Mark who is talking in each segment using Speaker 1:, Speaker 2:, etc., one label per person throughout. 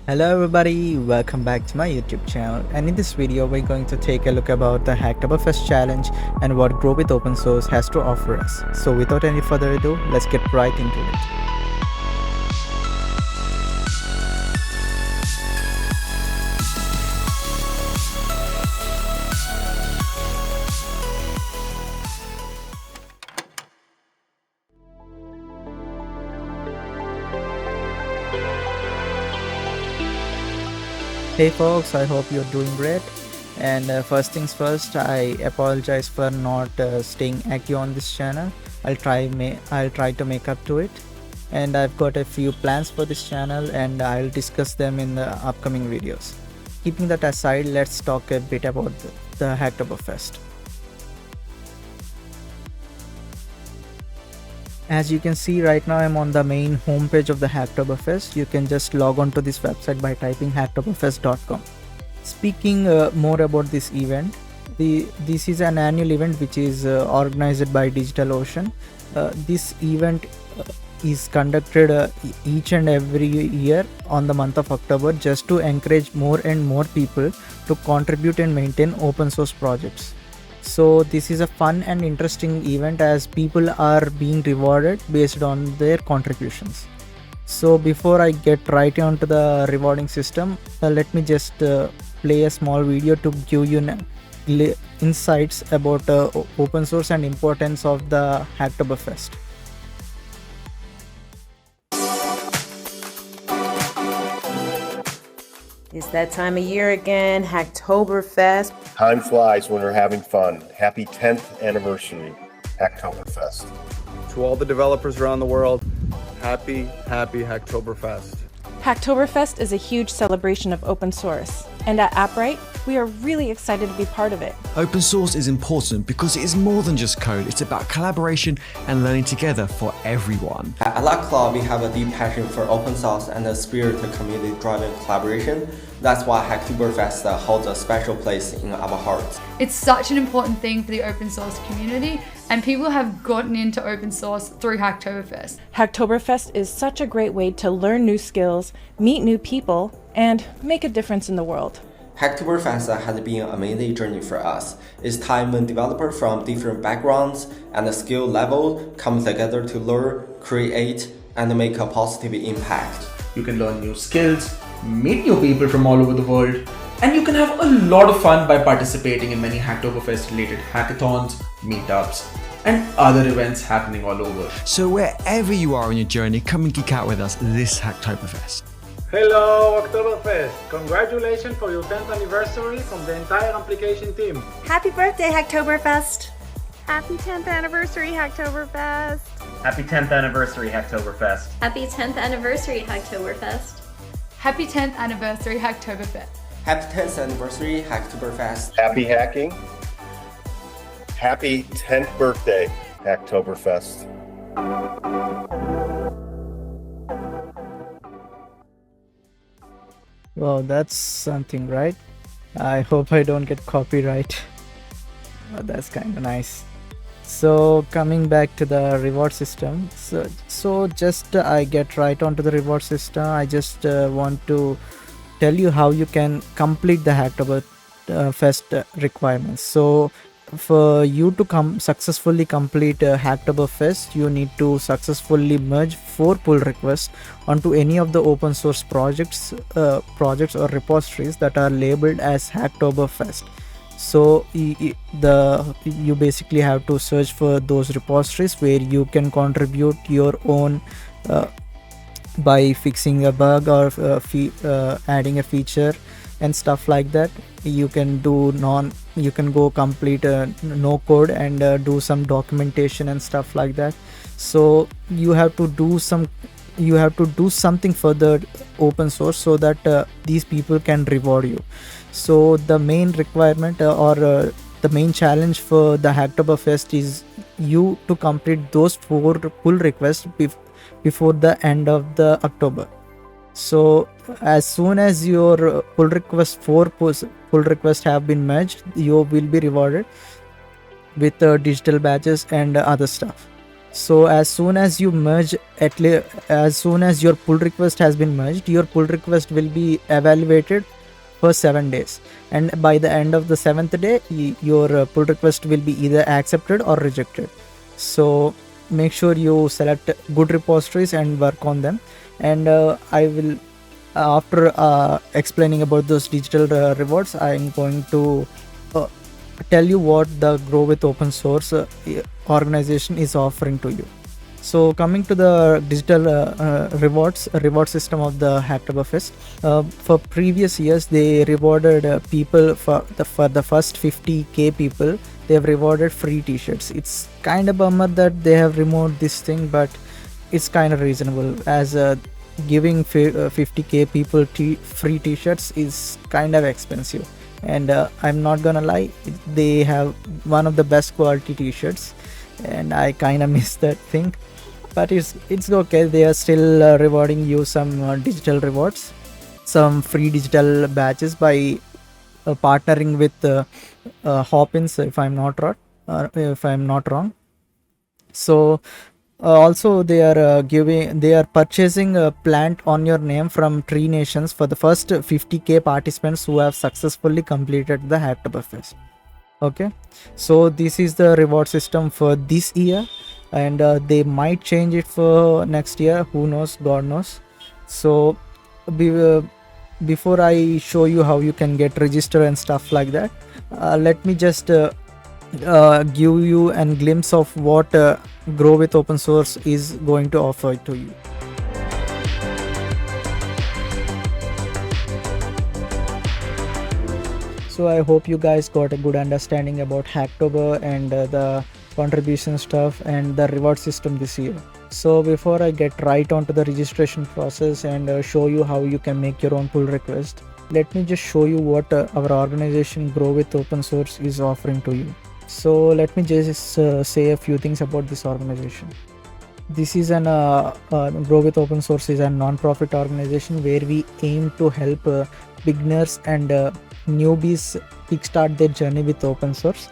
Speaker 1: Hello everybody, welcome back to my YouTube channel, and in this video we're going to take a look about the Hacktoberfest challenge and what Grow with Open Source has to offer us. So without any further ado, let's get right into it. Hey folks, I hope you're doing great. And first things first, I apologize for not staying active on this channel. I'll try to make up to it. And I've got a few plans for this channel, and I'll discuss them in the upcoming videos. Keeping that aside, let's talk a bit about the Hacktoberfest. As you can see right now, I'm on the main homepage of the Hacktoberfest. You can just log on to this website by typing hacktoberfest.com. Speaking more about this event, this is an annual event which is organized by DigitalOcean. This event is conducted each and every year on the month of October, just to encourage more and more people to contribute and maintain open source projects. So this is a fun and interesting event as people are being rewarded based on their contributions. So before I get right onto the rewarding system, let me just play a small video to give you insights about open source and importance of the Hacktoberfest.
Speaker 2: It's that time of year again, Hacktoberfest.
Speaker 3: Time flies when we're having fun. Happy 10th anniversary, Hacktoberfest.
Speaker 4: To all the developers around the world, happy Hacktoberfest.
Speaker 5: Hacktoberfest is a huge celebration of open source, and at Appright, we are really excited to be part of it.
Speaker 6: Open source is important because it is more than just code, it's about collaboration and learning together for everyone.
Speaker 7: At Club, we have a deep passion for open source and a spirit of community-driven collaboration. That's why Hacktoberfest holds a special place in our hearts.
Speaker 8: It's such an important thing for the open source community, and people have gotten into open source through Hacktoberfest.
Speaker 5: Hacktoberfest is such a great way to learn new skills, meet new people, and make a difference in the world.
Speaker 7: Hacktoberfest has been an amazing journey for us. It's time when developers from different backgrounds and skill level come together to learn, create, and make a positive impact.
Speaker 9: You can learn new skills, meet new people from all over the world, and you can have a lot of fun by participating in many Hacktoberfest related hackathons, meetups, and other events happening all over.
Speaker 6: So wherever you are on your journey, come and geek out with us this Hacktoberfest.
Speaker 10: Hello, Oktoberfest! Congratulations for your 10th anniversary from the entire application team.
Speaker 11: Happy birthday, Hacktoberfest!
Speaker 12: Happy 10th anniversary, Hacktoberfest!
Speaker 13: Happy 10th anniversary, Hacktoberfest!
Speaker 14: Happy 10th anniversary, Hacktoberfest!
Speaker 8: Happy 10th anniversary, Hacktoberfest!
Speaker 7: Happy 10th anniversary, Hacktoberfest!
Speaker 3: Happy hacking. Happy 10th birthday, Hacktoberfest.
Speaker 1: Wow, that's something, right? I hope I don't get copyright. Oh, that's kind of nice. So coming back to the reward system, so just I get right onto the reward system. I just want to tell you how you can complete the Hacktoberfest requirements. So for you to successfully complete Hacktoberfest, you need to successfully merge 4 pull requests onto any of the open source projects or repositories that are labeled as Hacktoberfest. So you basically have to search for those repositories where you can contribute your own by fixing a bug or adding a feature and stuff like that. You can go complete no code and do some documentation and stuff like that. So you have to do something for the open source so that these people can reward you. So the main requirement or the main challenge for the Hacktoberfest is you to complete those 4 pull requests before the end of the October. So as soon as your pull request 4 pull requests have been merged, you will be rewarded with digital badges and other stuff. So as soon as you merge, as soon as your pull request has been merged, your pull request will be evaluated for 7 days, and by the end of the 7th day your pull request will be either accepted or rejected. So make sure you select good repositories and work on them, and I will after explaining about those digital rewards, I'm going to tell you what the Grow with Open Source organization is offering to you. So coming to the digital reward system of the Hacktoberfest, for previous years they rewarded people for the first 50k people. They have rewarded free t-shirts. It's kind of bummer that they have removed this thing, but it's kind of reasonable, as giving 50k people free t-shirts is kind of expensive, and I'm not gonna lie, they have one of the best quality t-shirts, and I kind of miss that thing. But it's okay. They are still rewarding you some digital rewards, some free digital badges by partnering with Hopins, if I'm not wrong. So also they are purchasing a plant on your name from Tree Nations for the first 50k participants who have successfully completed the Hacktoberfest. Okay, so this is the reward system for this year, and they might change it for next year. Who knows? God knows. So before I show you how you can get registered and stuff like that, let me just give you a glimpse of what Grow with Open Source is going to offer to you. So I hope you guys got a good understanding about Hacktober and the contribution stuff and the reward system this year. So before I get right onto the registration process and show you how you can make your own pull request, let me just show you what our organization Grow with Open Source is offering to you. So let me just say a few things about this organization. This is an Grow with Open Source is a non-profit organization where we aim to help beginners and newbies kickstart their journey with open source,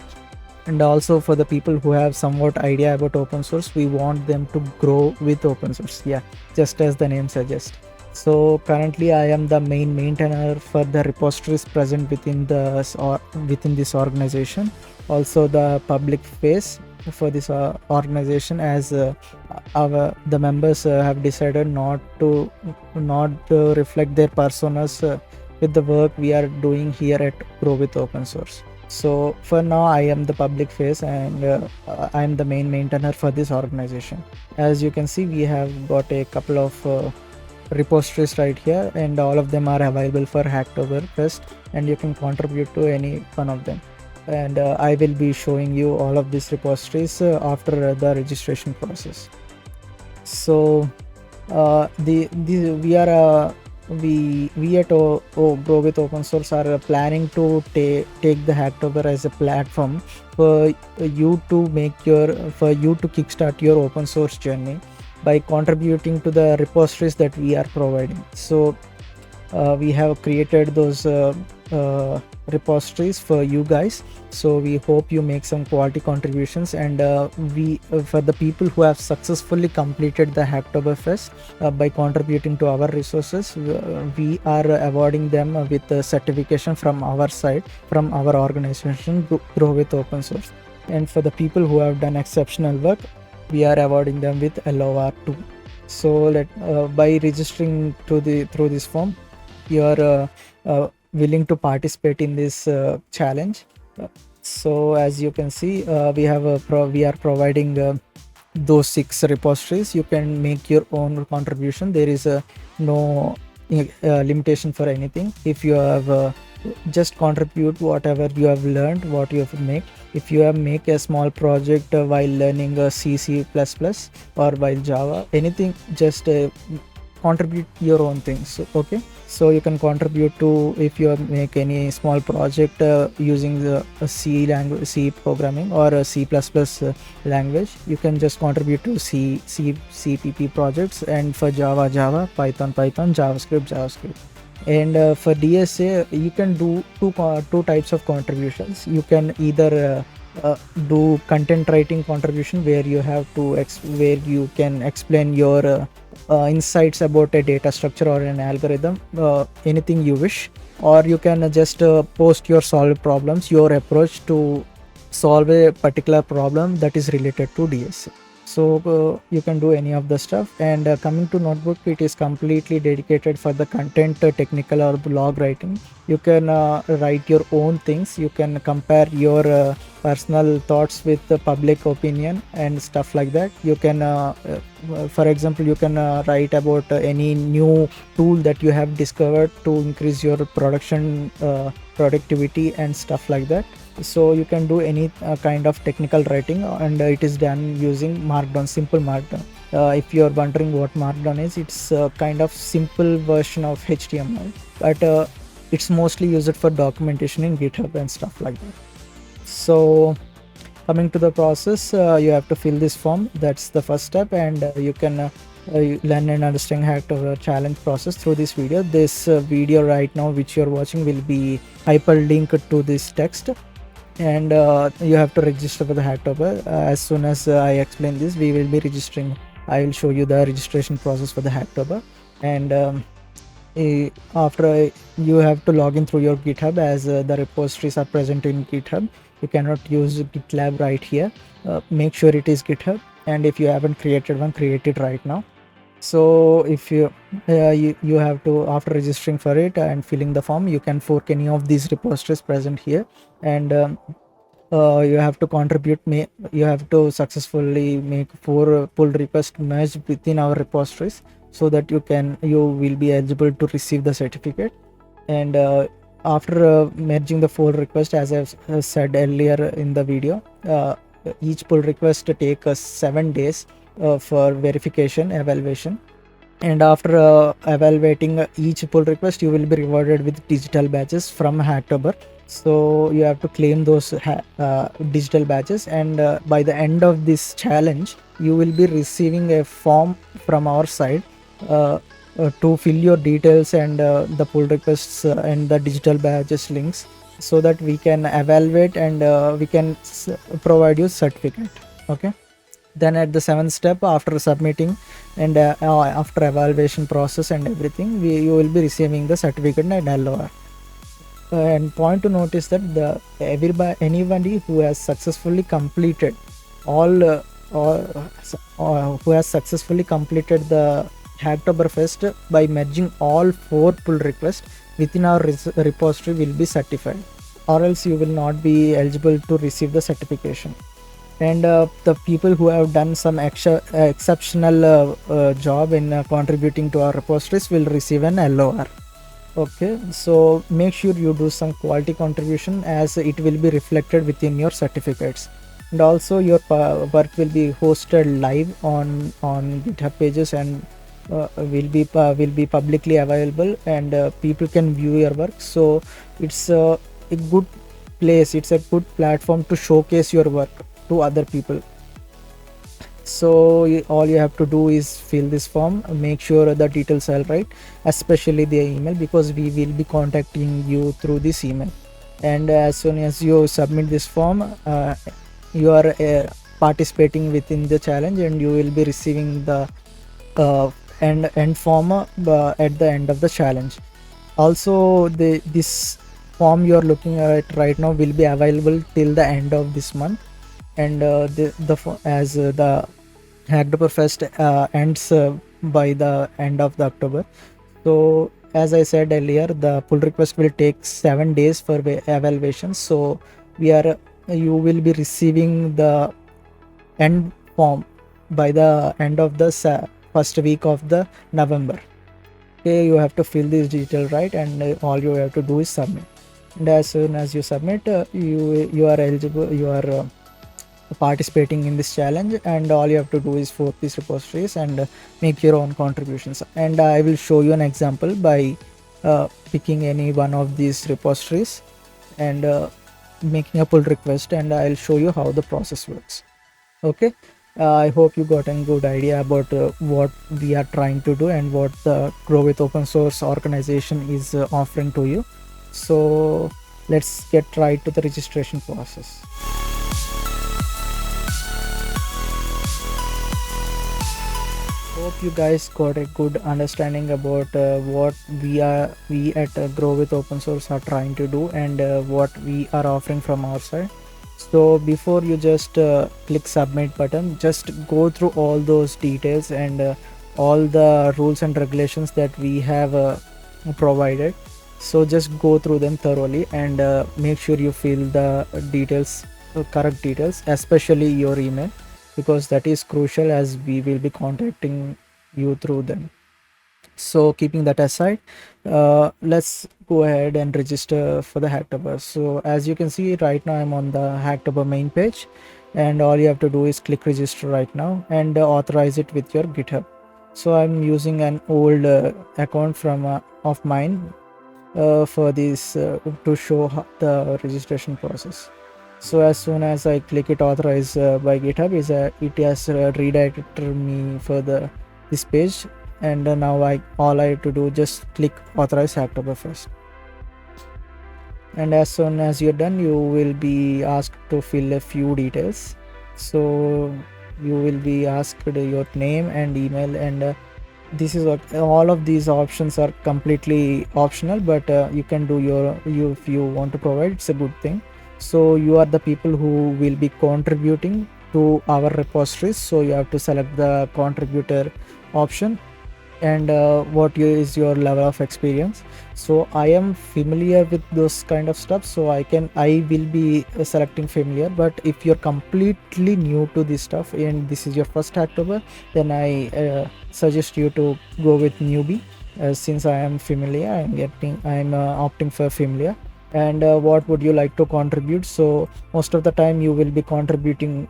Speaker 1: and also for the people who have somewhat idea about open source, we want them to grow with open source. Yeah, just as the name suggests. So currently I am the main maintainer for the repositories present within this organization, also the public face for this organization, as the members have decided not to reflect their personas with the work we are doing here at Grow with Open Source. So for now I am the public face, and I am the main maintainer for this organization. As you can see, we have got a couple of repositories right here, and all of them are available for Hacktoberfest, and you can contribute to any one of them. And I will be showing you all of these repositories after the registration process. So we at Grow with Open Source are planning to take the Hacktober as a platform for you to kickstart your open source journey by contributing to the repositories that we are providing. So we have created those repositories for you guys, so we hope you make some quality contributions, and for the people who have successfully completed the Hacktoberfest by contributing to our resources, we are awarding them with a certification from our side, from our organization Grow with Open Source. And for the people who have done exceptional work, we are awarding them with LOR 2. So by registering through this form, you are willing to participate in this challenge. So as you can see, we are providing those 6 repositories. You can make your own contribution. There is no limitation for anything. If you have just contribute whatever you have learned, what you have made. If you have make a small project while learning C++ or while Java, anything, just contribute your own things. Okay, so you can contribute to, if you make any small project using the C language, C programming, or a C++ language, you can just contribute to CPP projects, and for Java, Python, JavaScript. And for DSA, you can do two types of contributions. You can either do content writing contribution where you have to where you can explain your insights about a data structure or an algorithm, anything you wish, or you can just post your solved problems, your approach to solve a particular problem that is related to DSC. So you can do any of the stuff. And coming to notebook, it is completely dedicated for the content, technical or blog writing. You can write your own things. You can compare your personal thoughts with the public opinion and stuff like that. You can for example, you can write about any new tool that you have discovered to increase your production productivity and stuff like that. So you can do any kind of technical writing, and it is done using Markdown, simple Markdown. If you are wondering what Markdown is, it's a kind of simple version of HTML, but it's mostly used for documentation in GitHub and stuff like that. So coming to the process, you have to fill this form. That's the first step, and you can learn and understand Hacktober challenge process through this video. This video right now which you're watching will be hyperlinked to this text, and you have to register for the Hacktober. As soon as I explain this, we will be registering. I will show you the registration process for the Hacktober, and after you have to log in through your GitHub, as the repositories are present in GitHub. You cannot use GitLab right here. Make sure it is GitHub, and if you haven't created one, create it right now. So if you have to, after registering for it and filling the form, you can fork any of these repositories present here, and you have to contribute. You have to successfully make 4 pull requests merged within our repositories, so that you will be eligible to receive the certificate. And after merging the 4 requests, as I've said earlier in the video, each pull request take us 7 days for verification evaluation, and after evaluating each pull request, you will be rewarded with digital badges from Hacktober. So you have to claim those digital badges, and by the end of this challenge, you will be receiving a form from our side to fill your details and the pull requests and the digital badges links, so that we can evaluate and we can provide you certificate. Okay, then at the 7th step, after submitting and after evaluation process and everything, you will be receiving the certificate and LOR. And point to notice that anybody who has successfully completed who has successfully completed the Hacktoberfest by merging all 4 pull requests within our repository will be certified, or else you will not be eligible to receive the certification. And the people who have done some exceptional job in contributing to our repositories will receive an LOR. Okay, so make sure you do some quality contribution, as it will be reflected within your certificates. And also your work will be hosted live on GitHub pages, and will be publicly available, and people can view your work. So it's a good place, it's a good platform to showcase your work to other people. So all you have to do is fill this form, make sure the details are right, especially the email, because we will be contacting you through this email. And as soon as you submit this form, you are participating within the challenge, and you will be receiving the end form at the end of the challenge. Also, this form you are looking at right now will be available till the end of this month, and as the Hacktoberfest ends by the end of the October. So as I said earlier, the pull request will take 7 days for evaluation. So you will be receiving the end form by the end of the first week of the November. Okay, you have to fill this detail right, and all you have to do is submit. And as soon as you submit, you are eligible, you are participating in this challenge, and all you have to do is fork these repositories and make your own contributions. And I will show you an example by picking any one of these repositories and making a pull request, and I'll show you how the process works. Okay, I hope you got a good idea about what we are trying to do and what the Grow with Open Source organization is offering to you. So let's get right to the registration process. Hope you guys got a good understanding about what we at Grow with Open Source are trying to do, and what we are offering from our side. So before you just click submit button, just go through all those details and all the rules and regulations that we have provided. So just go through them thoroughly and make sure you fill the details, correct details, especially your email, because that is crucial as we will be contacting you through them. So keeping that aside, let's go ahead and register for the Hacktober. So as you can see right now, I'm on the Hacktober main page, and all you have to do is click register right now and authorize it with your GitHub. So I'm using an old account from of mine for this to show the registration process. So as soon as I click it authorize by GitHub, it has redirected me for this page, and now all I have to do just click authorize Hacktoberfest. And as soon as you're done, you will be asked to fill a few details. So you will be asked your name and email, and this is what all of these options are completely optional, but you can do you if you want to provide, it's a good thing. So you are the people who will be contributing to our repositories, so you have to select the contributor option, and what is your level of experience. So I am familiar with those kind of stuff, so I will be selecting familiar. But if you're completely new to this stuff and this is your first Hacktober, then I suggest you to go with newbie. Since I am familiar, I'm opting for familiar. And what would you like to contribute? So most of the time you will be contributing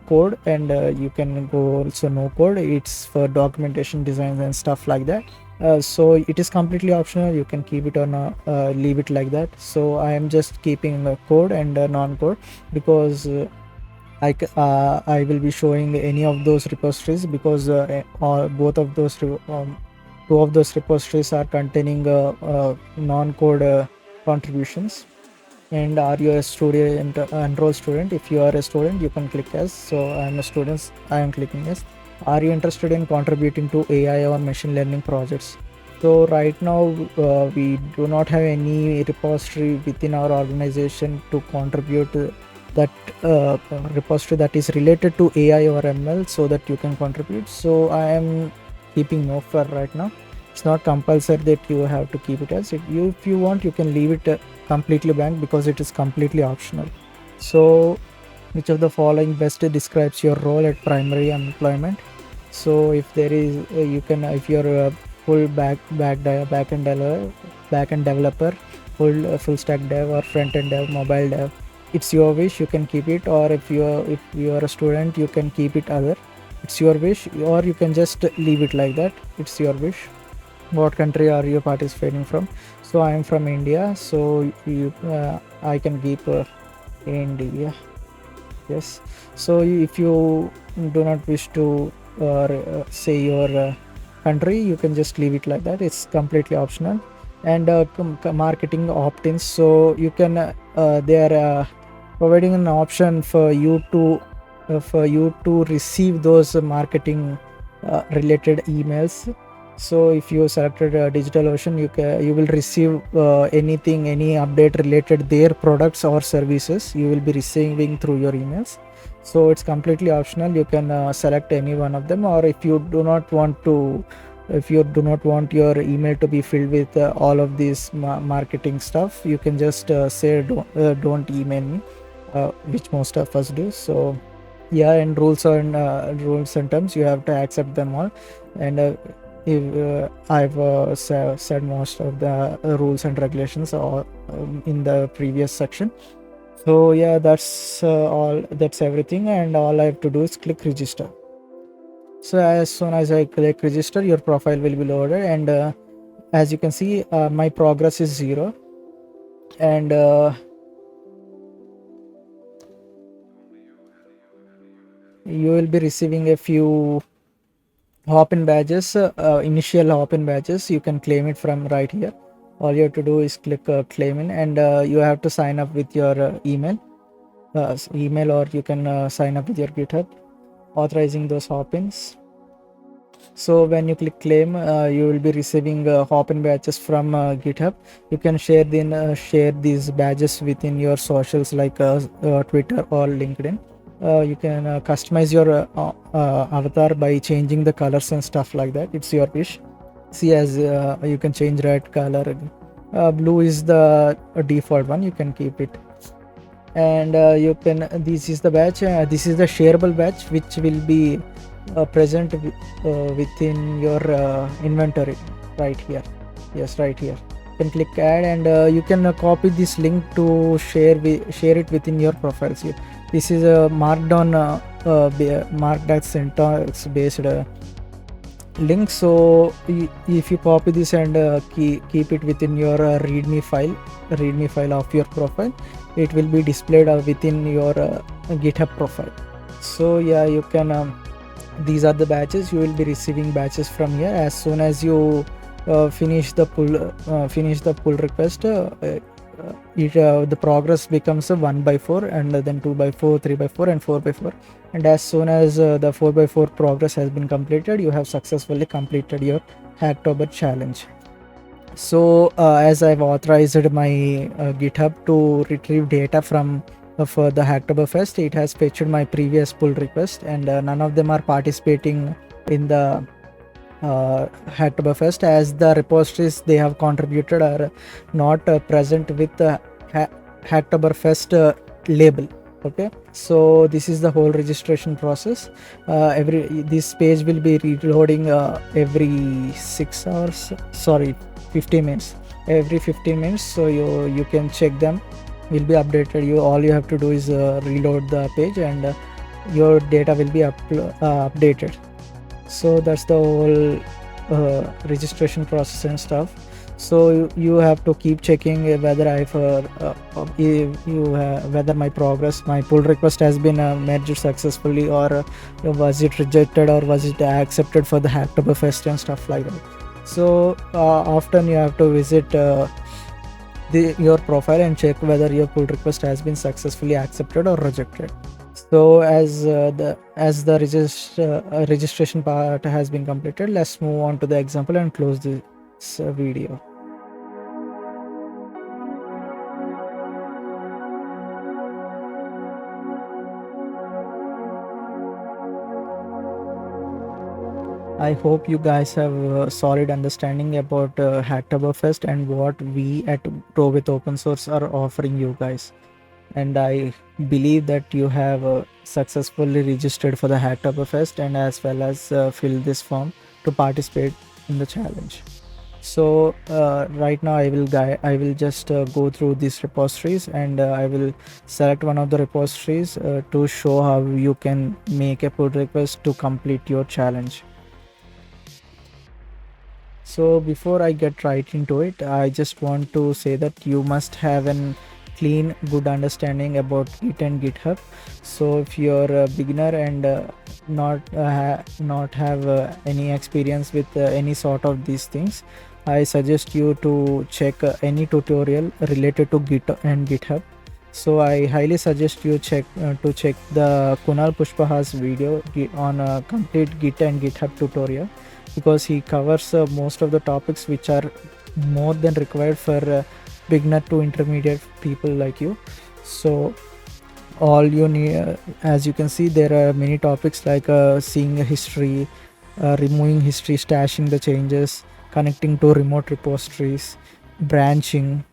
Speaker 1: code, and you can go also no code. It's for documentation, designs and stuff like that. So it is completely optional. You can keep it or not, leave it like that. So I am just keeping code and non-code, because I will be showing any of those repositories, because both of those two of those repositories are containing non-code contributions. And are you a student, enroll student? If you are a student, you can click yes. So I am a student, I am clicking yes. Are you interested in contributing to AI or machine learning projects? So right now we do not have any repository within our organization to contribute that repository that is related to AI or ML, so that you can contribute. So I am keeping no for right now. It's not compulsory that you have to keep it as. If you want, you can leave it completely blank, because it is completely optional. So which of the following best describes your role at primary employment? So if there is you can, if you're a full back-end developer, full stack dev, or front end dev, mobile dev, it's your wish. You can keep it, or if you are a student, you can keep it other. It's your wish, or you can just leave it like that. It's your wish. What country are you participating from? So I am from India, so I can keep India. Yes. So if you do not wish to say your country, you can just leave it like that. It's completely optional. And marketing opt-ins, so you can they are providing an option for you to receive those marketing related emails. So if you selected DigitalOcean, you will receive any update related their products or services, you will be receiving through your emails. So it's completely optional. You can select any one of them, or if you do not want your email to be filled with all of this marketing stuff, you can just say don't email me, which most of us do. So yeah, and rules and terms, you have to accept them all. And I've said most of the rules and regulations in the previous section. So yeah, that's everything, and all I have to do is click register. So as soon as I click register, your profile will be loaded, and as you can see, my progress is 0, and you will be receiving a few hop-in badges, initial hop-in badges. You can claim it from right here. All you have to do is click claim in, and you have to sign up with your email, or you can sign up with your GitHub, authorizing those hop-ins. So when you click claim, you will be receiving hop-in badges from GitHub. You can share these badges within your socials like Twitter or LinkedIn. You can customize your avatar by changing the colors and stuff like that. It's your wish. See, as you can change red color. Blue is the default one. You can keep it. And you can, this is the badge. This is the shareable badge which will be present within your inventory right here. Yes, right here. You can click add, and you can copy this link to share it within your profiles. This is a markdown markdown syntax based link. So if you copy this and keep it within your readme file of your profile, it will be displayed within your GitHub profile. So yeah, you can these are the badges. You will be receiving badges from here as soon as you finish the pull request. The progress becomes a 1x4, and then 2x4, 3x4, and 4x4. And as soon as the 4x4 progress has been completed, you have successfully completed your Hacktober challenge. So as I've authorized my GitHub to retrieve data from for the Hacktoberfest, it has fetched my previous pull request, and none of them are participating in the Hacktoberfest, as the repositories they have contributed are not present with the Hacktoberfest label. Okay, so this is the whole registration process. This page will be reloading every 6 hours, sorry, 15 minutes, every 15 minutes. So you can check them, will be updated. All you have to do is reload the page, and your data will be updated. So that's the whole registration process and stuff. So you have to keep checking whether whether my pull request has been merged successfully, or was it rejected, or was it accepted for the Hacktoberfest and stuff like that. So often you have to visit your profile and check whether your pull request has been successfully accepted or rejected. So as the registration part has been completed, let's move on to the example and close this video. I hope you guys have a solid understanding about Hacktoberfest and what we at Grow with Open Source are offering you guys. And I believe that you have successfully registered for the Hacktoberfest, and as well as filled this form to participate in the challenge. So right now I will just go through these repositories, and I will select one of the repositories to show how you can make a pull request to complete your challenge. So before I get right into it, I just want to say that you must have an clean, good understanding about Git and GitHub. So if you're a beginner and not have any experience with any sort of these things, I suggest you to check any tutorial related to Git and GitHub. So I highly suggest you check the Kunal Pushpaha's video on a complete Git and GitHub tutorial, because he covers most of the topics which are more than required for beginner to intermediate people like you. So all you need, as you can see, there are many topics like seeing a history, removing history, stashing the changes, connecting to remote repositories, branching,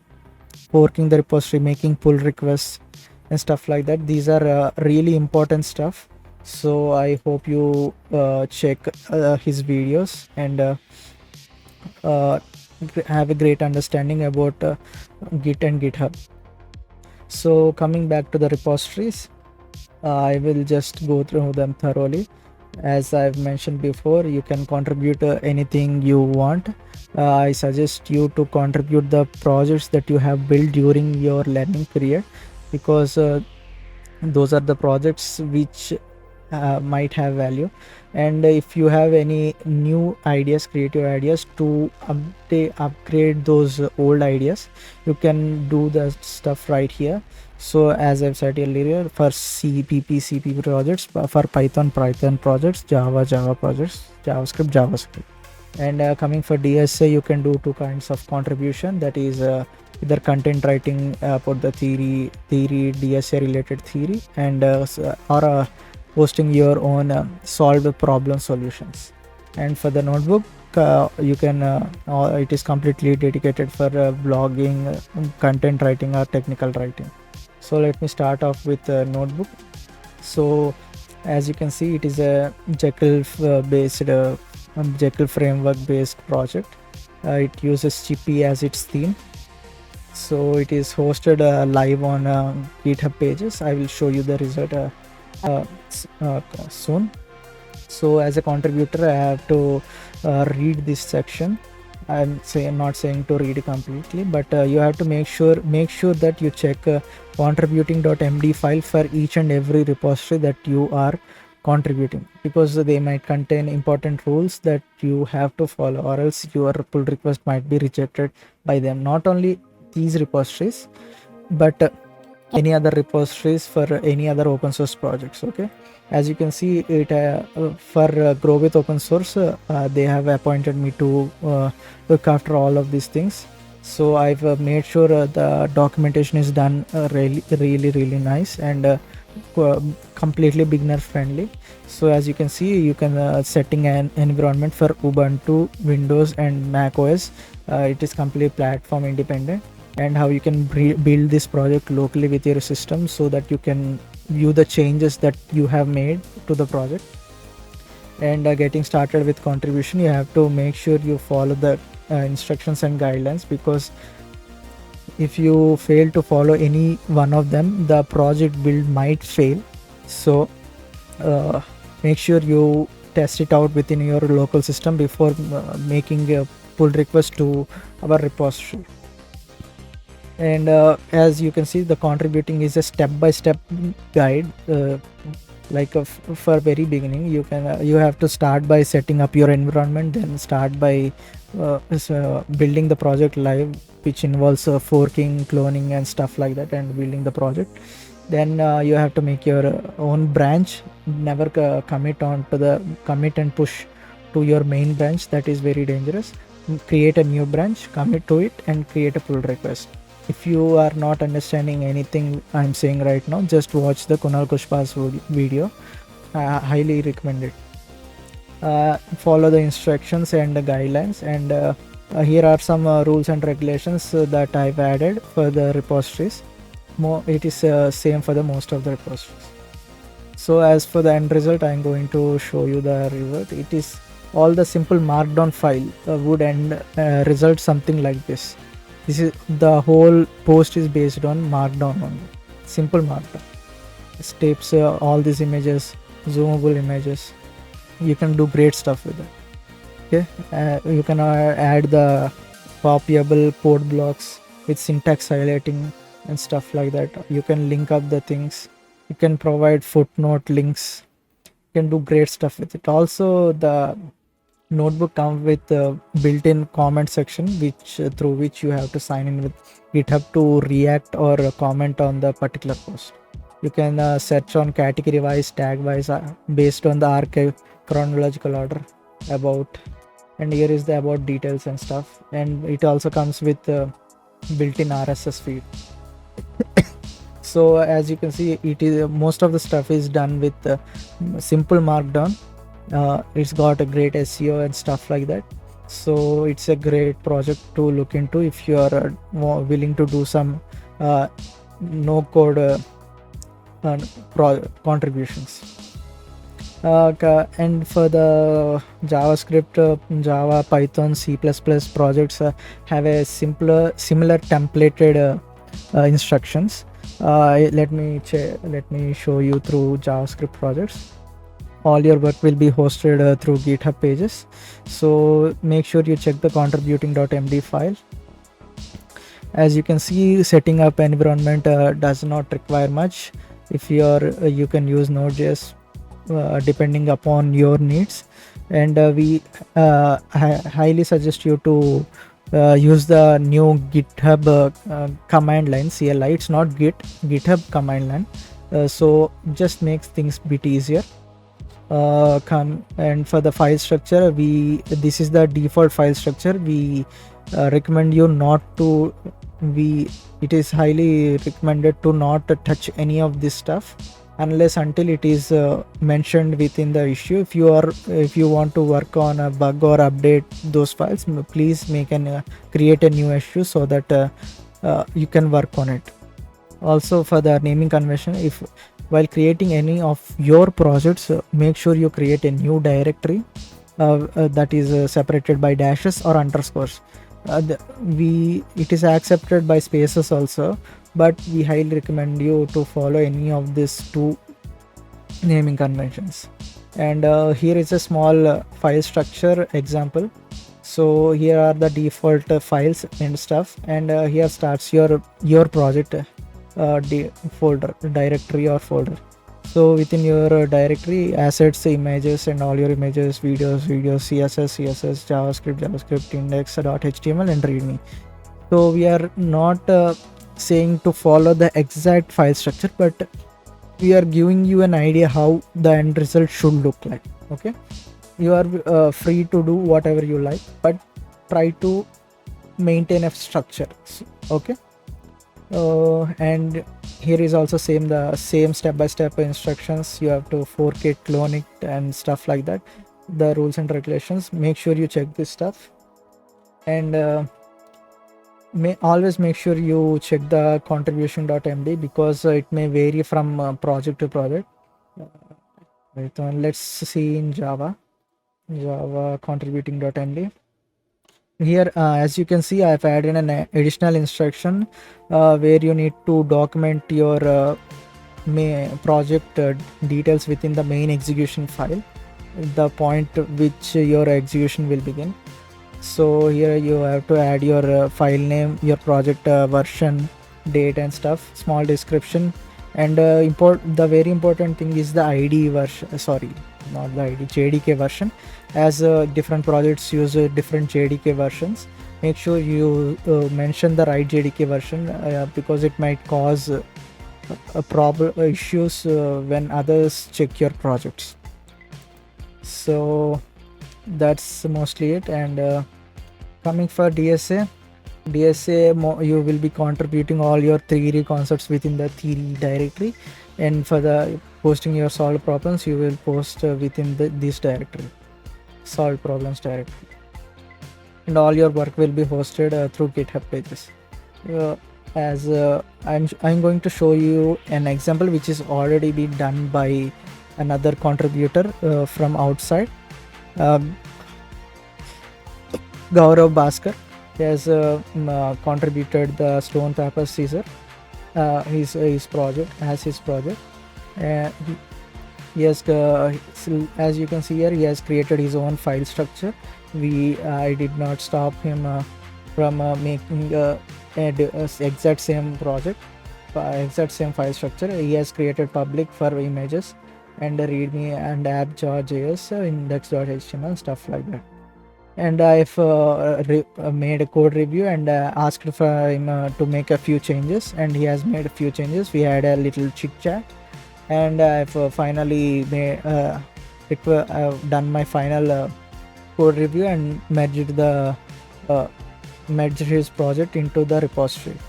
Speaker 1: forking the repository, making pull requests and stuff like that. These are really important stuff. So I hope you check his videos and have a great understanding about Git and GitHub. So coming back to the repositories, I will just go through them thoroughly. As I've mentioned before, you can contribute anything you want. I suggest you to contribute the projects that you have built during your learning period, because those are the projects which might have value. And if you have any new ideas, creative ideas to upgrade those old ideas, you can do the stuff right here. So as I've said earlier, for CPP projects, for Python projects, Java projects, JavaScript. And coming for DSA, you can do two kinds of contribution, that is either content writing about the theory DSA related theory, and or hosting your own solved problem solutions. And for the notebook, you can it is completely dedicated for blogging, content writing or technical writing. So let me start off with notebook. So as you can see, it is a Jekyll based Jekyll framework based project. It uses Chippy as its theme. So it is hosted live on GitHub pages. I will show you the result soon. So as a contributor, I have to read this section. I'm not saying to read it completely, but you have to make sure that you check contributing.md file for each and every repository that you are contributing, because they might contain important rules that you have to follow, or else your pull request might be rejected by them. Not only these repositories, but any other repositories for any other open source projects. Okay, as you can see, it for Grow with Open Source, they have appointed me to look after all of these things. So I've made sure the documentation is done really nice and completely beginner friendly. So as you can see, you can setting an environment for Ubuntu, Windows and Mac OS. It is completely platform independent, and how you can build this project locally with your system, so that you can view the changes that you have made to the project. And getting started with contribution, you have to make sure you follow the instructions and guidelines, because if you fail to follow any one of them, the project build might fail. So make sure you test it out within your local system before making a pull request to our repository. And as you can see, the contributing is a step-by-step guide. For very beginning, you have to start by setting up your environment, then start by building the project live, which involves forking, cloning and stuff like that, and building the project. Then you have to make your own branch. Never commit and push to your main branch. That is very dangerous. Create a new branch, commit to it, and create a pull request. If you are not understanding anything I'm saying right now, just watch the Kunal Kushpa's video. I highly recommend it. Follow the instructions and the guidelines, and here are some rules and regulations that I've added for the repositories. It is same for the most of the repositories. So as for the end result, I'm going to show you the result. It is all the simple markdown file would end result something like this. This is the whole post is based on markdown only, simple markdown. It tapes all these images, zoomable images. You can do great stuff with it. Okay, you can add the copyable code blocks with syntax highlighting and stuff like that. You can link up the things. You can provide footnote links. You can do great stuff with it. Also, the notebook comes with a built-in comment section, which through which you have to sign in with GitHub to react or comment on the particular post. You can search on category wise, tag wise, based on the archive chronological order, about, and here is the about details and stuff. And it also comes with built-in RSS feed. So as you can see, it is most of the stuff is done with simple markdown. It's got a great SEO and stuff like that. So it's a great project to look into if you are willing to do some no code contributions. And for the JavaScript, Java, Python, C++ projects have a similar templated instructions. Let me show you through JavaScript projects. All your work will be hosted through GitHub pages. So make sure you check the contributing.md file. As you can see, setting up environment does not require much. If you can use Node.js, depending upon your needs. And we highly suggest you to use the new GitHub command line CLI. It's not GitHub command line. So just makes things bit easier. And for the file structure, this is the default file structure. We recommend you not to it is highly recommended to not touch any of this stuff unless until it is mentioned within the issue. If you want to work on a bug or update those files, please create a new issue so that you can work on it. Also, for the naming convention, if while creating any of your projects, make sure you create a new directory that is separated by dashes or underscores. It is accepted by spaces also, but we highly recommend you to follow any of these two naming conventions. And here is a small file structure example. So here are the default files and stuff, and here starts your project folder, directory or folder. So within your directory, assets, images, and all your images, videos, CSS, JavaScript, index.html, and readme. So we are not saying to follow the exact file structure, but we are giving you an idea how the end result should look like. Okay, you are free to do whatever you like, but try to maintain a structure. Okay. And here is also the same step-by-step instructions. You have to fork it, clone it, and stuff like that. The rules and regulations, make sure you check this stuff. And always make sure you check the contribution.md, because it may vary from project to project. Let's see in Java contributing.md. Here, as you can see, I've added an additional instruction where you need to document your project details within the main execution file, the point which your execution will begin. So here you have to add your file name, your project version, date and stuff, small description, and the very important thing is the ID version. Sorry, not the ID, JDK version, as different projects use different JDK versions. Make sure you mention the right JDK version, because it might cause issues when others check your projects. So that's mostly it. And coming for DSA, you will be contributing all your theory concepts within the theory directory, and for the posting your solved problems, you will post within this directory, solved problems directory, and all your work will be hosted through GitHub pages. I'm going to show you an example which is already been done by another contributor from outside, Gaurav Bhaskar. He has contributed the stone paper Caesar, his project. He has, as you can see here, he has created his own file structure. I did not stop him from making exact same project, exact same file structure. He has created public for images and readme and app.js, index.html, stuff like that. And I've made a code review and asked for him to make a few changes, and he has made a few changes. We had a little chit chat, and I've finally done my final code review and merged his project into the repository.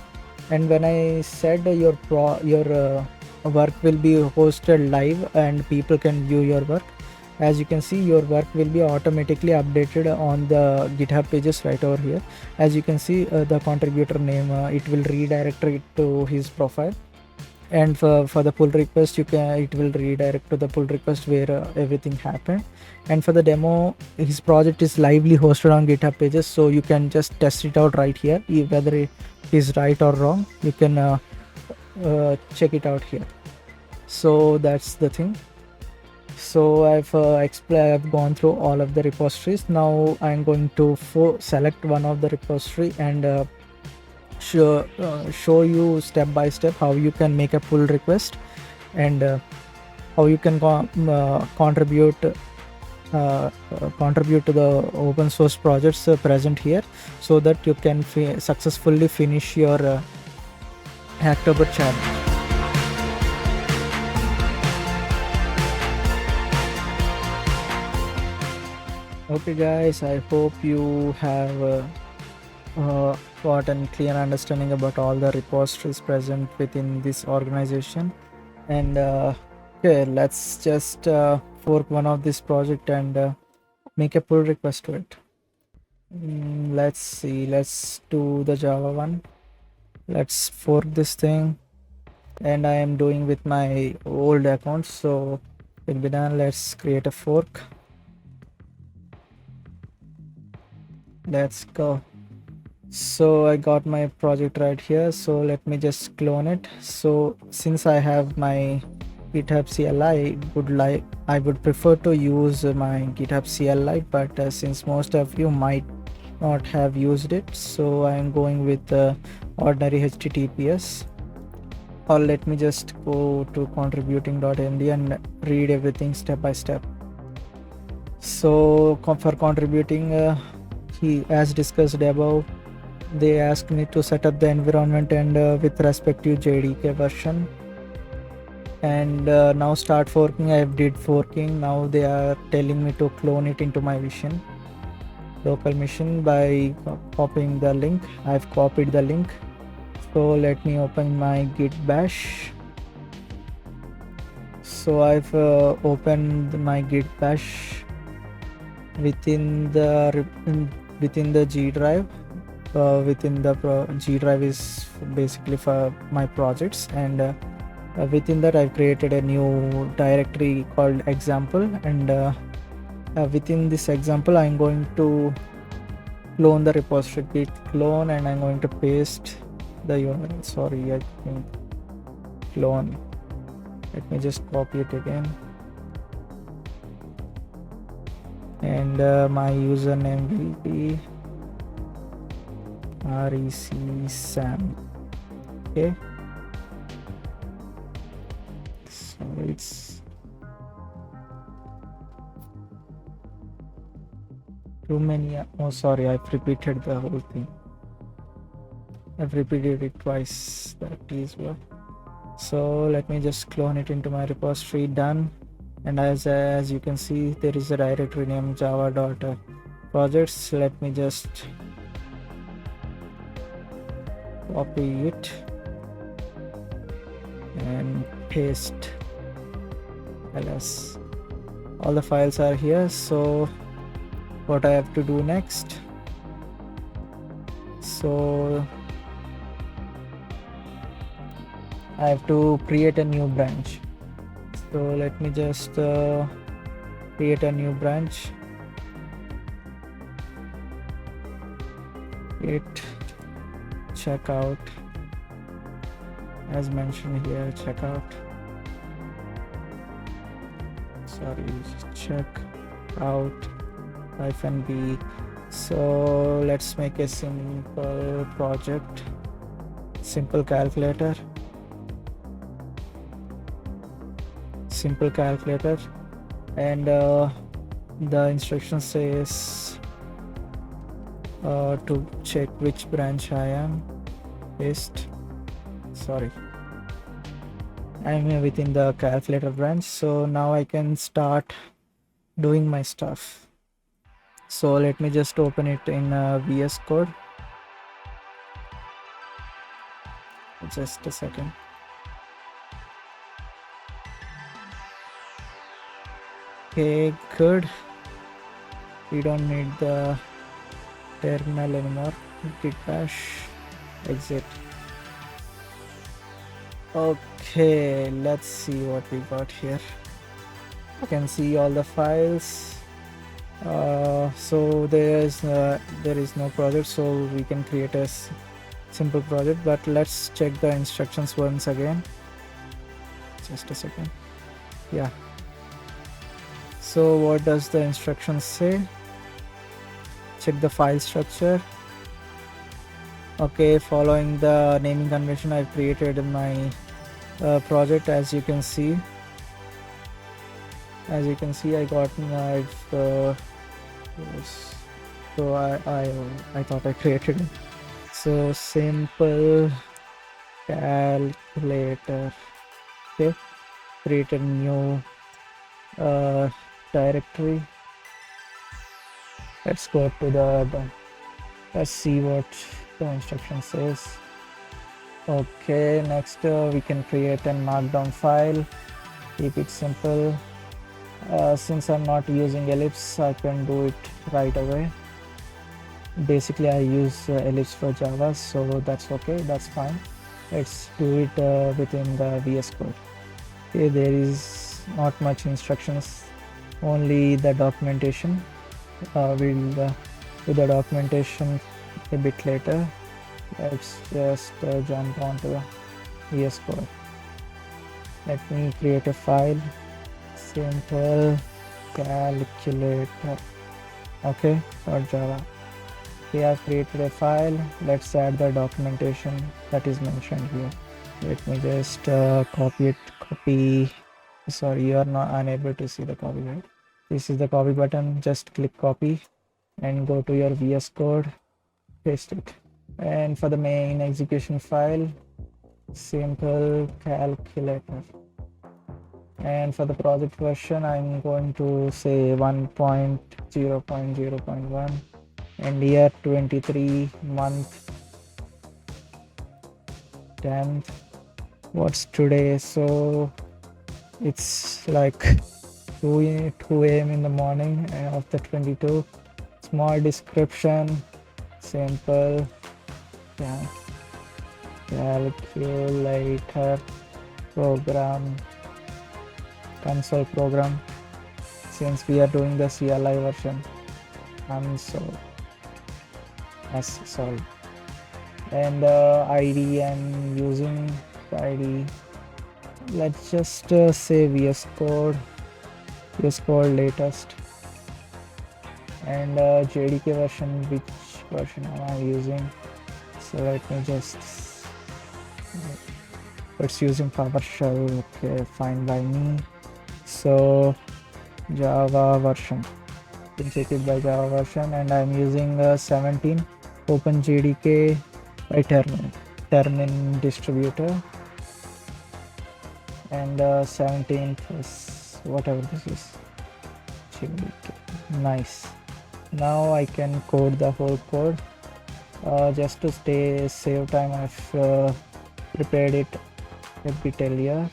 Speaker 1: And when I said your work will be hosted live and people can view your work, as you can see, your work will be automatically updated on the GitHub pages right over here. As you can see, the contributor name, it will redirect it to his profile, and for the pull request, it will redirect to the pull request where everything happened. And for the demo, his project is lively hosted on GitHub pages, so you can just test it out right here. Whether it is right or wrong, you can check it out here. So that's the thing. So I've gone through all of the repositories. Now I'm going to select one of the repository and show you step by step how you can make a pull request and how you can contribute to the open source projects present here, so that you can successfully finish your Hacktober challenge. Okay guys, I hope you have got a clear understanding about all the repositories present within this organization. And okay, let's just fork one of this project and make a pull request to it. Let's see, let's do the Java one. Let's fork this thing, and I am doing with my old account, so it'll be done. Let's create a fork. Let's go. So I got my project right here, so let me just clone it. So since I have my GitHub CLI, I would prefer to use my GitHub CLI, but since most of you might not have used it, so I'm going with ordinary HTTPS. Or let me just go to contributing.md and read everything step by step. So for contributing, as discussed above, they asked me to set up the environment and with respective JDK version. And now start forking. I did forking. Now they are telling me to clone it into my vision local machine by copying the link. I've copied the link. So let me open my git bash. So I've opened my git bash within the G drive. Within the G drive is basically for my projects, and within that I've created a new directory called example, and within this example I'm going to clone the repository, git clone, and I'm going to paste the URL. Sorry, I think clone. Let me just copy it again, and my username will be REC-SAM. Okay, so it's too many. Oh sorry, I've repeated the whole thing. I've repeated it twice. That is what. So let me just clone it into my repository. Done. And as you can see, there is a directory named java.projects. Let me just copy it and paste ls. All the files are here. So what I have to do next, so I have to create a new branch. So let me just create a new branch. It checkout, as mentioned here, checkout. Sorry, check out -b. So let's make a simple project, simple calculator, and the instruction says to check which branch I am. Paste. Sorry, I'm within the calculator branch. So now I can start doing my stuff. So let me just open it in VS Code. Just a second. Okay, good. We don't need the terminal anymore. Git bash, exit. Okay, let's see what we got here. You can see all the files. So there is no project, so we can create a simple project, but let's check the instructions once again. Just a second. Yeah, so what does the instructions say? Check the file structure. Okay, following the naming convention, I've created my project, as you can see. as you can see, I got I've yes. So I thought I created it. So simple calculator. Okay, create a new directory. Let's go to let's see what the instruction says. Okay, next we can create a markdown file. Keep it simple. Since I'm not using ellipse, I can do it right away. Basically, I use ellipse for Java, so that's okay, that's fine. Let's do it within the VS Code. Okay, there is not much instructions, only the documentation. We'll do the documentation a bit later. Let's just jump onto the VS Code. Let me create a file. Simple calculator. Okay, for Java. We have created a file. Let's add the documentation that is mentioned here. Let me just copy it. Copy. Sorry, you are not unable to see the copy, right? This is the copy button. Just click copy and go to your VS Code. Paste it. And for the main execution file, simple calculator. And for the project version, I'm going to say 1.0.0.1 and year 23, month 10th. What's today? So it's like 2 a.m. in the morning of the 22. Small description, simple calculator program, console program. Since we are doing the CLI version, console as solved. And ID I'm using the ID. Let's just say VS Code latest. And JDK version, which version am I using? So let me just, it's using PowerShell. Okay, fine by me. So Java version, you can check it by Java version, and I'm using 17 OpenJDK by Termin distributor, and 17 plus whatever this is. JDK. Nice. Now I can code the whole code. Just to save time, I've prepared it a bit earlier.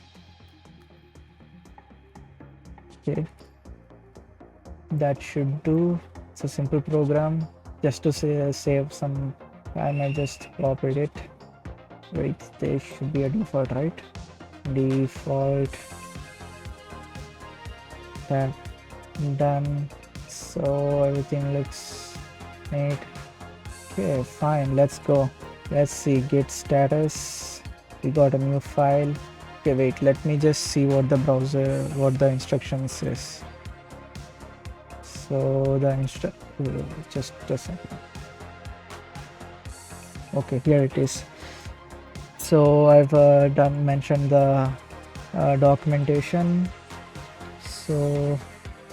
Speaker 1: Okay, that should do. It's a simple program. Just to save some time, I just copied it. Wait, there should be a default, right? Default. That done. So everything looks neat. Okay, fine, let's go. Let's see git status. We got a new file. Okay, wait, let me just see what the instruction says. So the just a second. Okay, here it is. So I've mentioned the documentation. So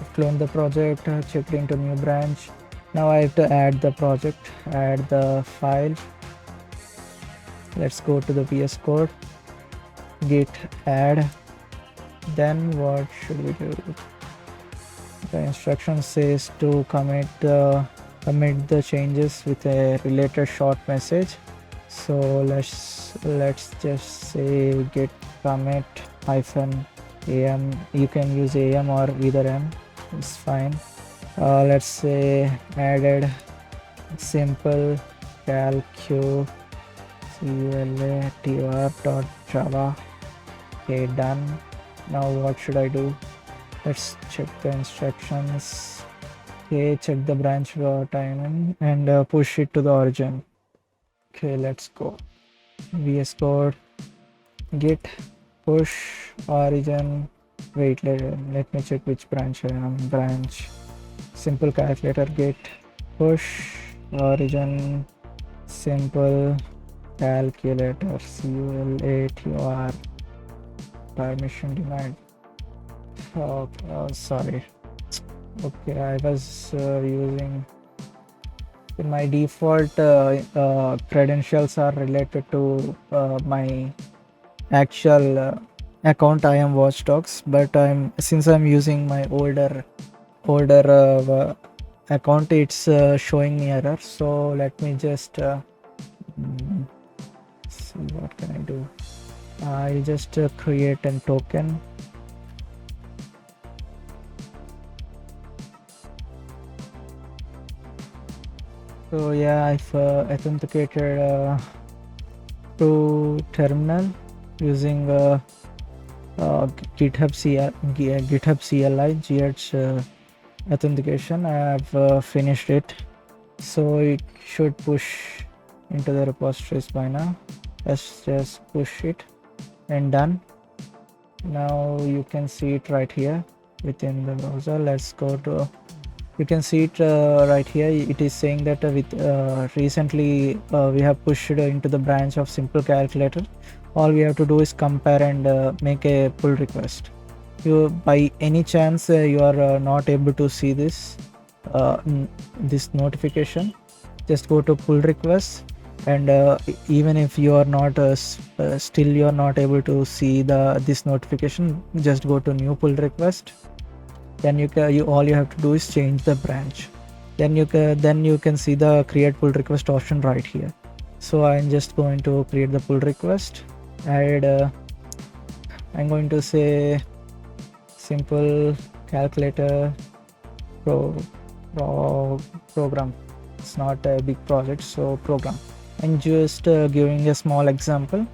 Speaker 1: I've cloned the project, checked into new branch. Now I have to add the project, add the file. Let's go to the VS Code, git add. Then what should we do? The instruction says to commit the changes with a related short message. So let's just say git commit -am. You can use am or either m. It's fine. Let's say added simple calculator.java. Okay, done. Now what should I do? Let's check the instructions. Okay, check the branch time and push it to the origin. Okay, let's go. VS Code git push origin. Wait, let me check which branch I am. Branch simple calculator git push origin simple calculator CULATOR permission denied. Sorry. Okay, I was using my default credentials are related to my actual account. I am Watchdogs, but since I'm using my older account, it's showing me error. So let me just see what can I do. I'll just create a token. So yeah, I've authenticated to terminal using GitHub CLI GH authentication. I have finished it, so it should push into the repositories by now. Let's just push it and done. Now you can see it right here within the browser. Let's go to, you can see it right here. It is saying that recently we have pushed into the branch of simple calculator. All we have to do is compare and make a pull request. You, by any chance you are not able to see this this notification, just go to pull request, and even if you are not still you are not able to see this notification, just go to new pull request. Then all you have to do is change the branch. Then you can see the create pull request option right here. So I'm just going to create the pull request, and I'm going to say simple calculator program. It's not a big project, so program. I'm just giving a small example.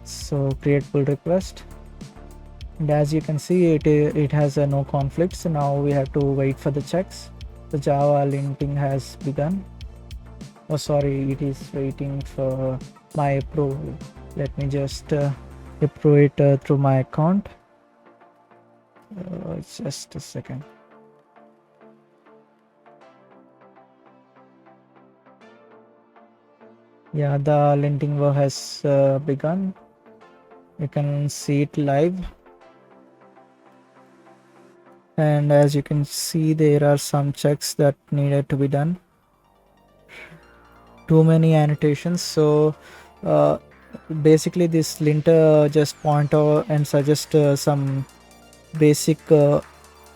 Speaker 1: So create pull request, and as you can see, it has no conflicts. So now we have to wait for the checks. The Java linting has begun. Oh sorry, it is waiting for my approval. Let me just approve it through my account. It's just a second. Yeah, the linting work has begun. You can see it live, and as you can see, there are some checks that needed to be done. Too many annotations. So basically this linter just point out and suggest some basic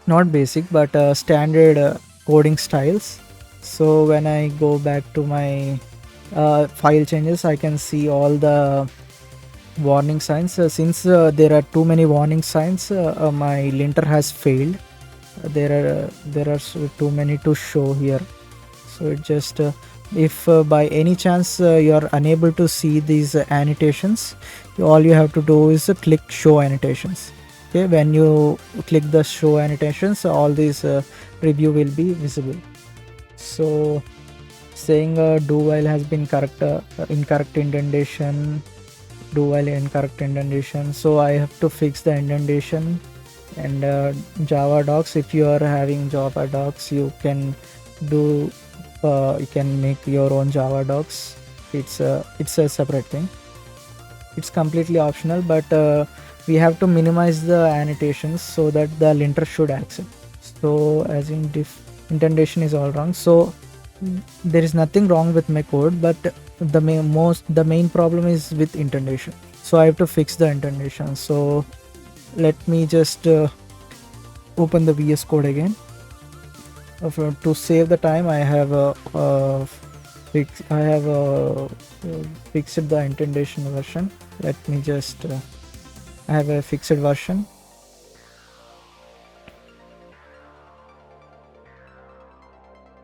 Speaker 1: not basic but standard coding styles. So when I go back to my file changes, I can see all the warning signs. Since there are too many warning signs, my linter has failed. There are too many to show here. So it just if by any chance you are unable to see these annotations, all you have to do is click show annotations. Okay, when you click the show annotations, all these review will be visible. So saying do while has been incorrect indentation, do while incorrect indentation. So I have to fix the indentation. And Java docs, if you are having Java docs, you can do you can make your own Java docs. It's a separate thing. It's completely optional, but we have to minimize the annotations so that the linter should accept. So as in indentation is all wrong, so there is nothing wrong with my code, but the main problem is with indentation. So I have to fix the indentation. So let me just open the VS Code again. To save the time, I have fixed the indentation version. Let me just I have a fixed version.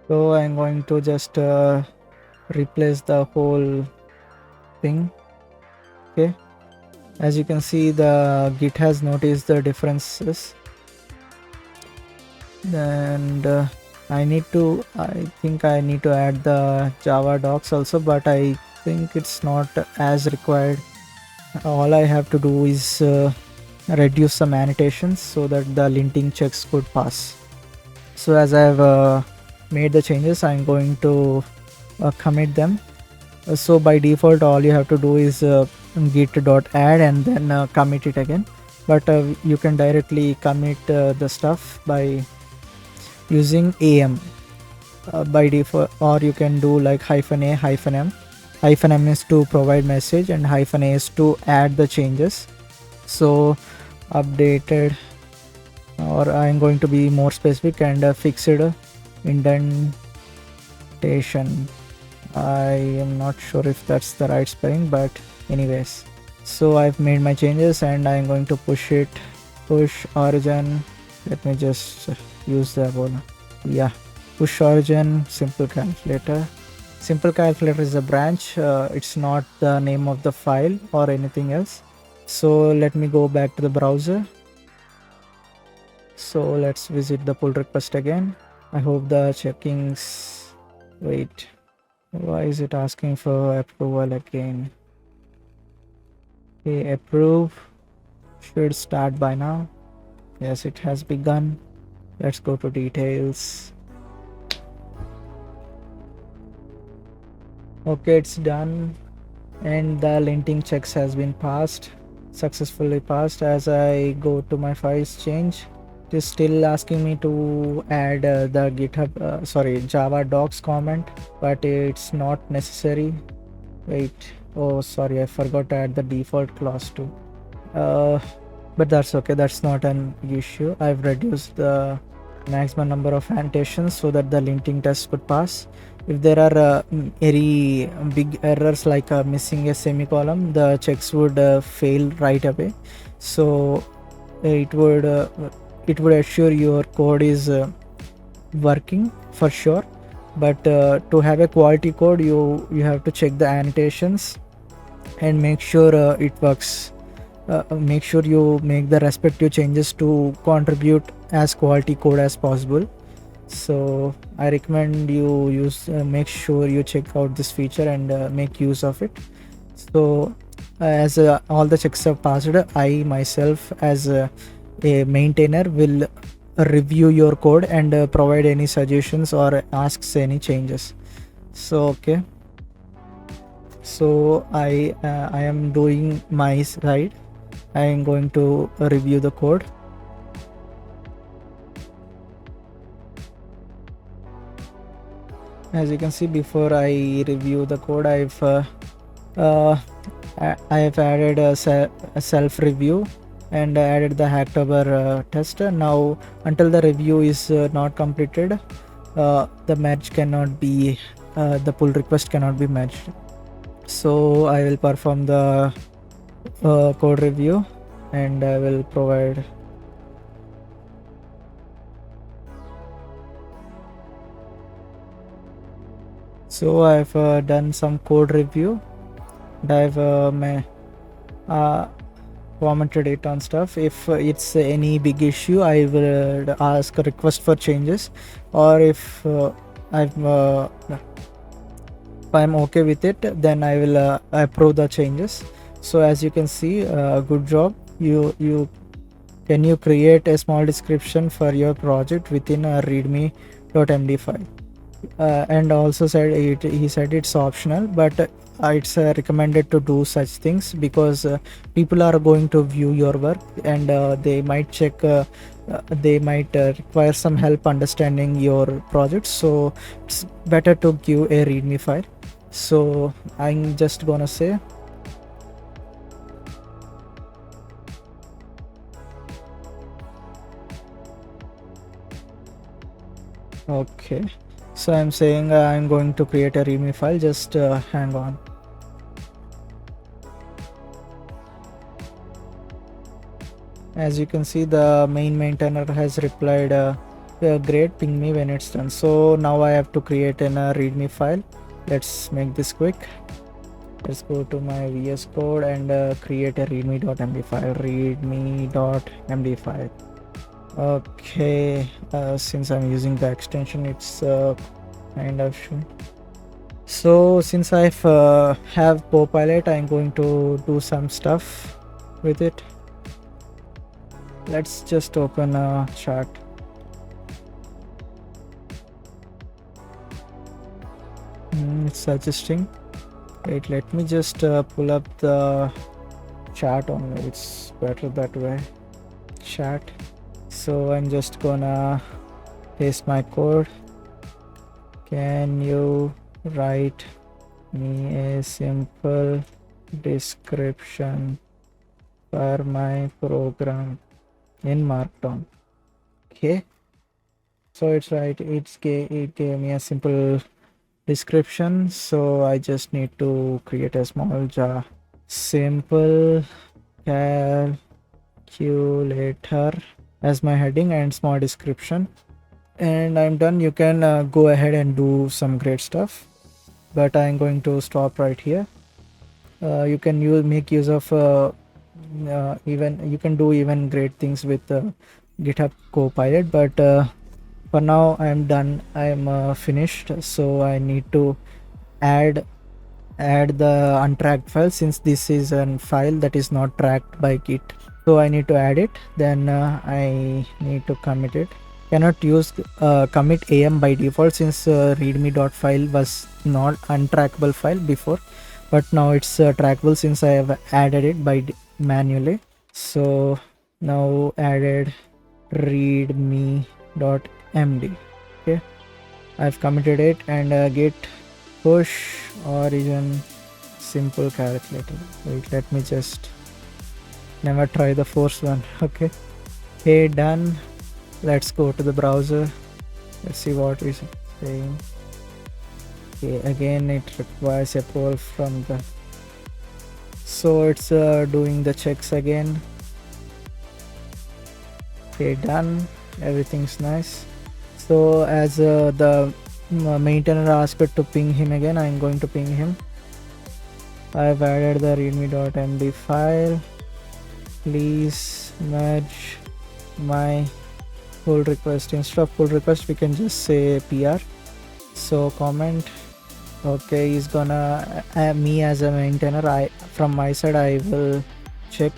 Speaker 1: So I'm going to just replace the whole thing. Okay, as you can see, the Git has noticed the differences, and I think I need to add the Java docs also, but I think it's not as required. All I have to do is reduce some annotations so that the linting checks could pass. So as I have made the changes, I'm going to commit them. So by default, all you have to do is git.add and then commit it again. but you can directly commit the stuff by using am by default, or you can do like -a -m. -m is to provide message and -a is to add the changes. So updated, or I'm going to be more specific, and fixed indentation. I am not sure if that's the right spelling, but anyways, so I've made my changes and I'm going to push origin. Let me just use the word. Yeah, push origin simple calculator. Simple calculator is a branch, it's not the name of the file or anything else. So let me go back to the browser. So let's visit the pull request again. I hope the checkings. Wait, why is it asking for approval again? Okay, approve should start by now. Yes, it has begun. Let's go to details. Okay, it's done, and the linting checks has been successfully passed. As I go to my files change, it is still asking me to add the GitHub Java docs comment, but it's not necessary. Wait, oh sorry, I forgot to add the default clause too. But that's okay, that's not an issue. I've reduced the maximum number of annotations so that the linting test could pass. If there are any big errors like missing a semicolon, the checks would fail right away. So it would assure your code is working for sure. But to have a quality code, you have to check the annotations and make sure it works. Make sure you make the respective changes to contribute as quality code as possible. So I recommend you make sure you check out this feature and make use of it. So as all the checks are passed, I myself as a maintainer will review your code and provide any suggestions or asks any changes. So okay, so I am doing my side. I am going to review the code. As you can see, before I review the code, I have added a self review and added the Hacktober test. Now until the review is not completed, the merge cannot be the pull request cannot be merged. So I will perform the code review and I will provide so I've done some code review and I've commented it on stuff. If it's any big issue, I will ask a request for changes, or if I'm okay with it, then I will approve the changes. So as you can see, good job. You create a small description for your project within a readme.md file. And also said he said it's optional, but it's recommended to do such things because people are going to view your work and they might check they might require some help understanding your project, so it's better to give a readme file. So I'm just gonna say okay. So I'm saying I'm going to create a readme file. Just hang on. As you can see, the main maintainer has replied great, ping me when it's done. So now I have to create a readme file. Let's make this quick. Let's go to my VS Code and create a readme.md file. Readme.md file. Okay, since I'm using the extension, it's kind of should. So since I have Copilot, I'm going to do some stuff with it. Let's just open a chart. It's suggesting. Wait, let me just pull up the chat only, it's better that way. Chat. So I'm just gonna paste my code. Can you write me a simple description for my program in Markdown? Okay, so it's right, it gave me a simple description, so I just need to create a small jar. Simple calculator as my heading and small description, and I'm done. You can go ahead and do some great stuff, but I'm going to stop right here. You can make use of even you can do even great things with GitHub Copilot, but for now I'm done. I'm finished, so I need to add the untracked file, since this is a file that is not tracked by Git. So I need to add it, then I need to commit it. Cannot use commit am by default, since readme.file was not untrackable file before, but now it's trackable since I have added it by manually. So now added readme.md. Okay, I've committed it, and git push origin simple calculator. Wait, let me just never try the first one. Okay, done. Let's go to the browser. Let's see what is saying. Okay, again it requires approval from the, so it's doing the checks again. Okay, done. Everything's nice. So as the maintainer asked to ping him again, I'm going to ping him. I've added the readme.md file. Please merge my pull request. Instead of pull request, we can just say PR. So comment. Okay, he's gonna me as a maintainer, from my side I will check.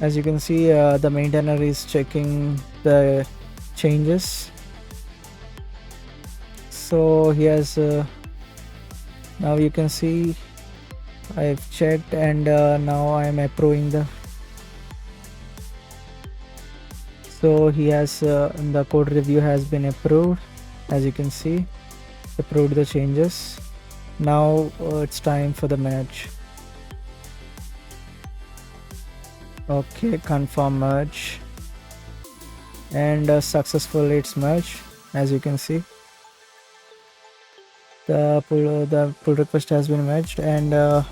Speaker 1: As you can see, the maintainer is checking the changes. So he has now you can see I've checked, and now I'm approving the, so he has the code review has been approved. As you can see, approved the changes. Now it's time for the merge. Okay, confirm merge, and successfully it's merged. As you can see, the pull request has been merged, and the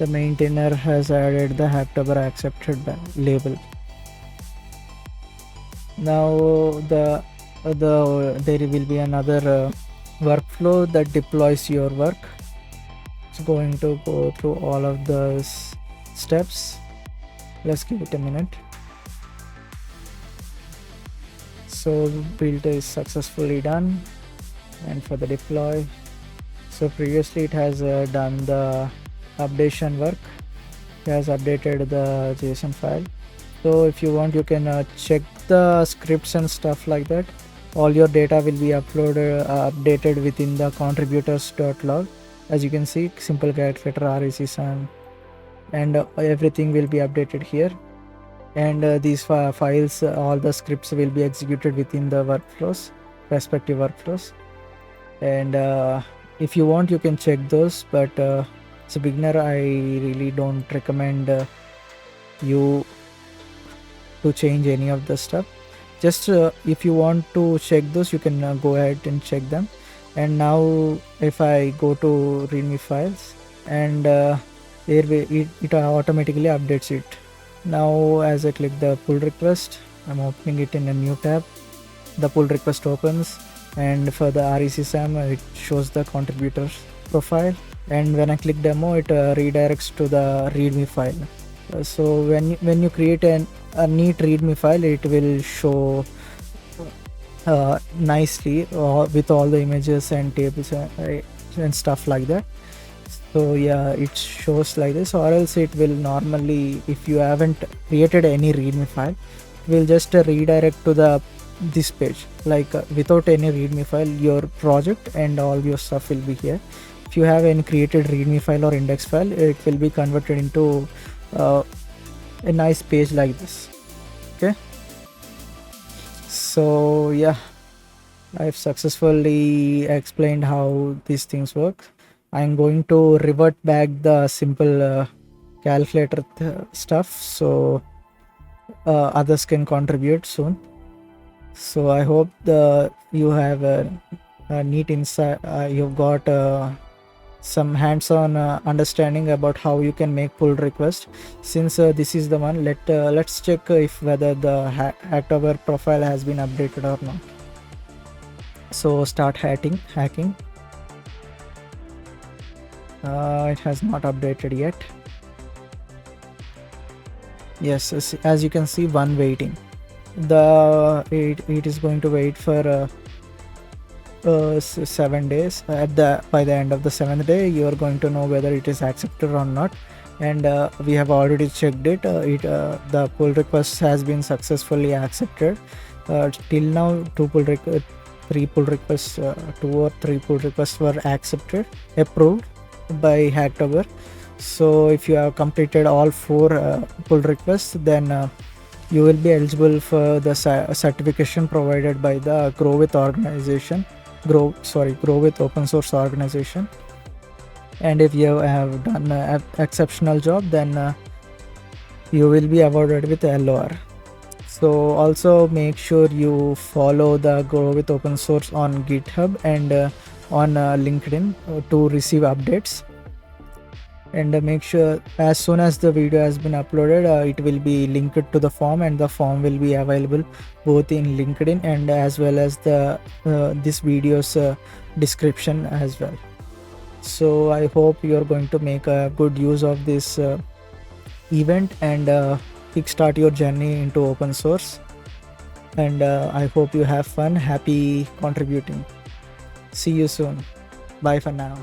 Speaker 1: maintainer has added the Hacktober accepted label. Now there will be another workflow that deploys your work. It's going to go through all of those steps. Let's give it a minute. So build is successfully done, and for the deploy, so previously it has done the updation work. It has updated the JSON file. So if you want, you can check the scripts and stuff like that. All your data will be updated within the contributors.log. As you can see, simple calculator, REC and everything will be updated here. And these files, all the scripts will be executed within the workflows, respective workflows. And if you want, you can check those, but as a beginner, I really don't recommend you to change any of the stuff. Just if you want to check those, you can go ahead and check them. And now if I go to readme files, and it automatically updates it. Now as I click the pull request, I'm opening it in a new tab. The pull request opens, and for the REC-SAM, it shows the contributors profile, and when I click demo, it redirects to the readme file. So when you create a neat readme file, it will show nicely with all the images and tables and stuff like that. So yeah, it shows like this, or else it will normally, if you haven't created any readme file, it will just redirect to this page, like without any readme file, your project and all your stuff will be here. if you have any created readme file or index file, it will be converted into a nice page like this. Okay, so yeah, I've successfully explained how these things work. I'm going to revert back the simple calculator stuff, so others can contribute soon. So I hope you have a neat insight. You've got some hands-on understanding about how you can make pull request. Since this is the one, let's check if whether the Hacktober profile has been updated or not. So start hacking. It has not updated yet. Yes, as you can see, one waiting. It is going to wait for 7 days. By the end of the 7th day, you are going to know whether it is accepted or not. And we have already checked it. The pull request has been successfully accepted. Till now, 2 or 3 pull requests were approved by Hacktober. So if you have completed all 4 pull requests, then you will be eligible for the certification provided by the Grow with open source organization. And if you have done an exceptional job, then you will be awarded with LOR. So also make sure you follow the Grow with open source on GitHub and on LinkedIn to receive updates. And make sure as soon as the video has been uploaded, it will be linked to the form, and the form will be available both in LinkedIn and as well as the this video's description as well. So I hope you are going to make a good use of this event and kickstart your journey into open source. And I hope you have fun. Happy contributing. See you soon. Bye for now.